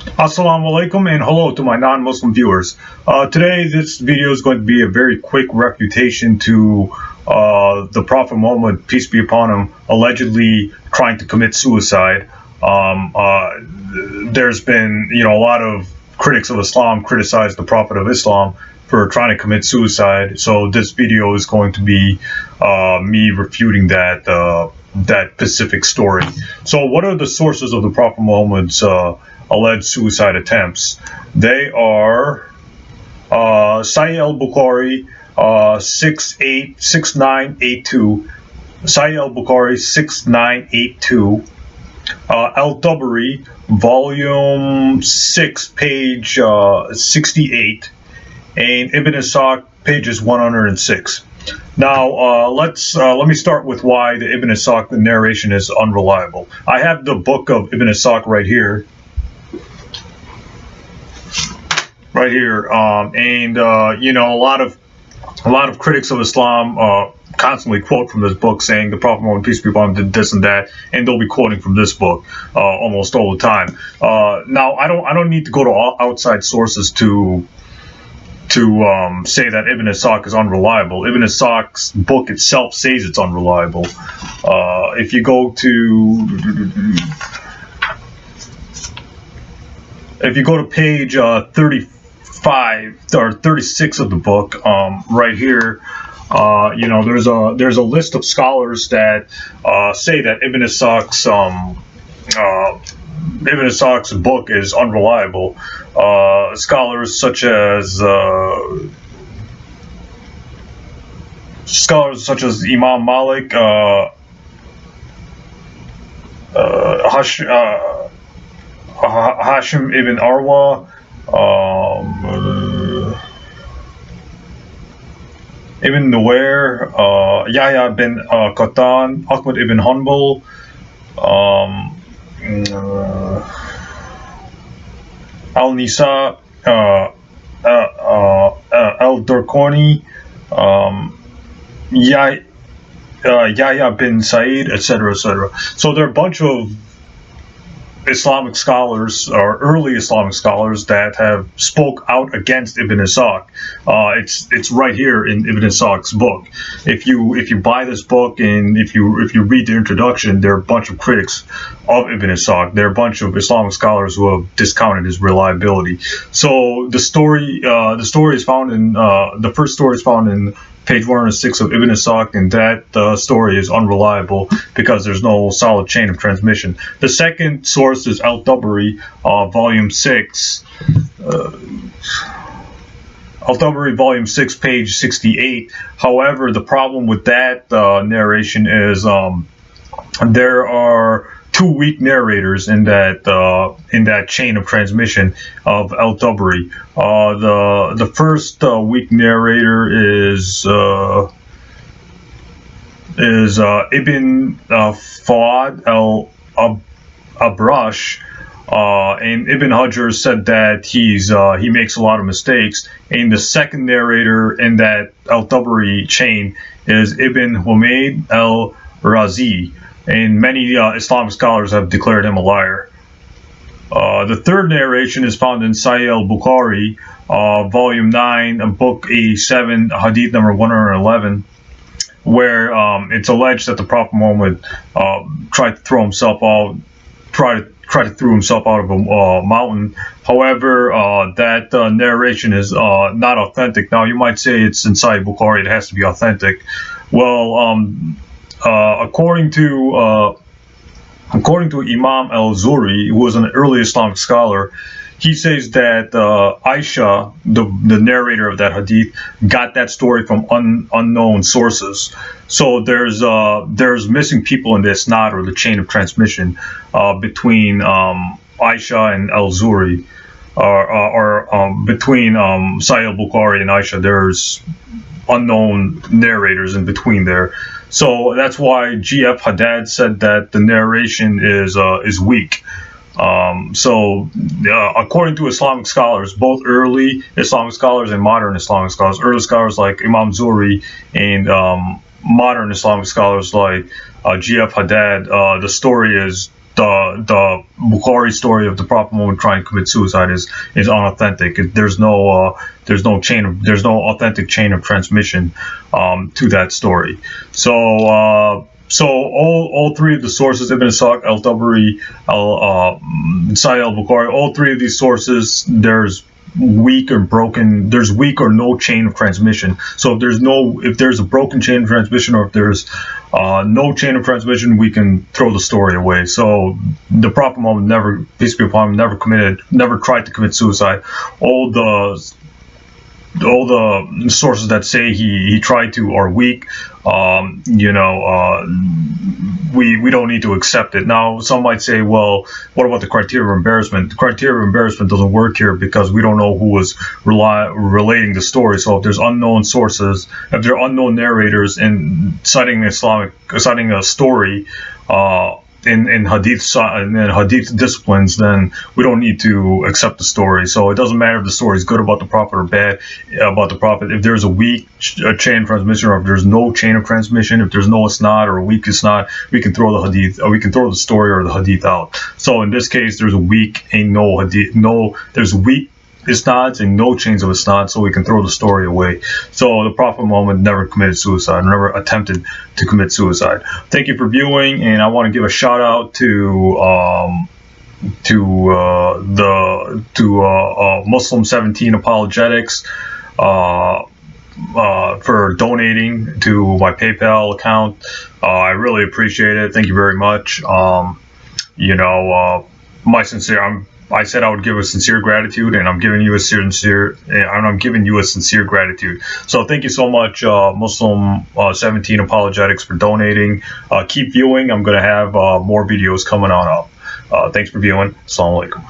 Assalamu alaikum and hello to my non-Muslim viewers. Today this video is going to be a very quick refutation to the Prophet Muhammad, peace be upon him, allegedly trying to commit suicide. There's been, a lot of critics of Islam criticize the Prophet of Islam for trying to commit suicide. So this video is going to be me refuting that specific story. So what are the sources of the Prophet Muhammad's alleged suicide attempts? They are Sahih al-Bukhari 6982, Sahih al-Bukhari 6982, Al-Tabari Volume 6, page 68, and Ibn Ishaq, pages 106. Now, let me start with why the Ibn Ishaq narration is unreliable. I have the book of Ibn Ishaq right here. And a lot of critics of Islam constantly quote from this book, saying the Prophet Muhammad, peace be upon him, did this and that, and they'll be quoting from this book almost all the time. Now, I don't need to go to outside sources to say that Ibn Ishaq is unreliable. Ibn Ishaq's book itself says it's unreliable. If you go to page 35 or 36 of the book, right here, there's a list of scholars that say that Ibn Ishaq's book is unreliable. Scholars such as Imam Malik, Hashim ibn Urwah, Ibn Nuwair, Yahya bin Qatan, Ahmad ibn Hanbal, Al-Nisa, Al-Durqani, Yahya bin Sa'id, etc., etc. So there are a bunch of Islamic scholars, or early Islamic scholars, that have spoke out against Ibn Ishaq. It's right here in Ibn Ishaq's book. If you buy this book and if you read the introduction, there are a bunch of critics of Ibn Ishaq. There are a bunch of Islamic scholars who have discounted his reliability. So the story is found in the first story is found in page 106 of Ibn Ishaq, and that story is unreliable because there's no solid chain of transmission. The second source is Al-Tabari, Volume 6. Al-Tabari, Volume 6, page 68. However, the problem with that narration is there are two weak narrators in that chain of transmission of Al-Tabari. The first weak narrator is Ibn Fuad al-Abrash, and Ibn Hajar said that he makes a lot of mistakes. And the second narrator in that Al-Tabari chain is Ibn Humayd Al Raazi, and many Islamic scholars have declared him a liar. The third narration is found in Sahih al-Bukhari, Volume 9, Book 87, Hadith number 111, where it's alleged that the Prophet Muhammad tried to throw himself out of a mountain. However, that narration is not authentic. Now, you might say it's in Sahih Bukhari; it has to be authentic. Well, according to Imam al-Zuhri, who was an early Islamic scholar, he says that Aisha, the narrator of that hadith, got that story from unknown sources. So there's missing people in the isnad, or the chain of transmission, between Aisha and al-Zuhri, or between Sahih al-Bukhari and Aisha. There's unknown narrators in between there. So that's why G.F. Haddad said that the narration is weak. According to Islamic scholars, both early Islamic scholars and modern Islamic scholars, early scholars like Imam Zuhri and modern Islamic scholars like G.F. Haddad, the story is the Bukhari story of the Prophet Muhammad trying to commit suicide is unauthentic. There's no authentic chain of transmission to that story. So all three of the sources, Ibn Ishaq, Al-Tabari, Sahih al-Bukhari, all three of these sources, there's weak or no chain of transmission. So if there's a broken chain of transmission, or if there's no chain of transmission, we can throw the story away. So the Prophet Muhammad never, peace be upon him, never tried to commit suicide. All the sources that say he tried to are weak. We don't need to accept it. Now, some might say, well, what about the criteria of embarrassment? The criteria of embarrassment doesn't work here because we don't know who was relating the story. So if there's unknown sources, if there are unknown narrators in citing a story in hadith disciplines, then we don't need to accept the story. So it doesn't matter if the story is good about the Prophet or bad about the Prophet. If there's a weak chain of transmission, or if there's no chain of transmission, if there's no isnad or a weak isnad, we can throw the hadith, or we can throw the story or the hadith out. So in this case, there's a weak there's weak isnads and no chains of isnad, so we can throw the story away. So the Prophet Muhammad never committed suicide, never attempted to commit suicide. Thank you for viewing, and I want to give a shout out to Muslim 17 Apologetics for donating to my PayPal account. I really appreciate it. Thank you very much. I said I would give a sincere gratitude, and I'm giving you a sincere gratitude. So thank you so much, Muslim 17 Apologetics, for donating. Keep viewing. I'm going to have more videos coming on up. Thanks for viewing. Assalamu alaikum.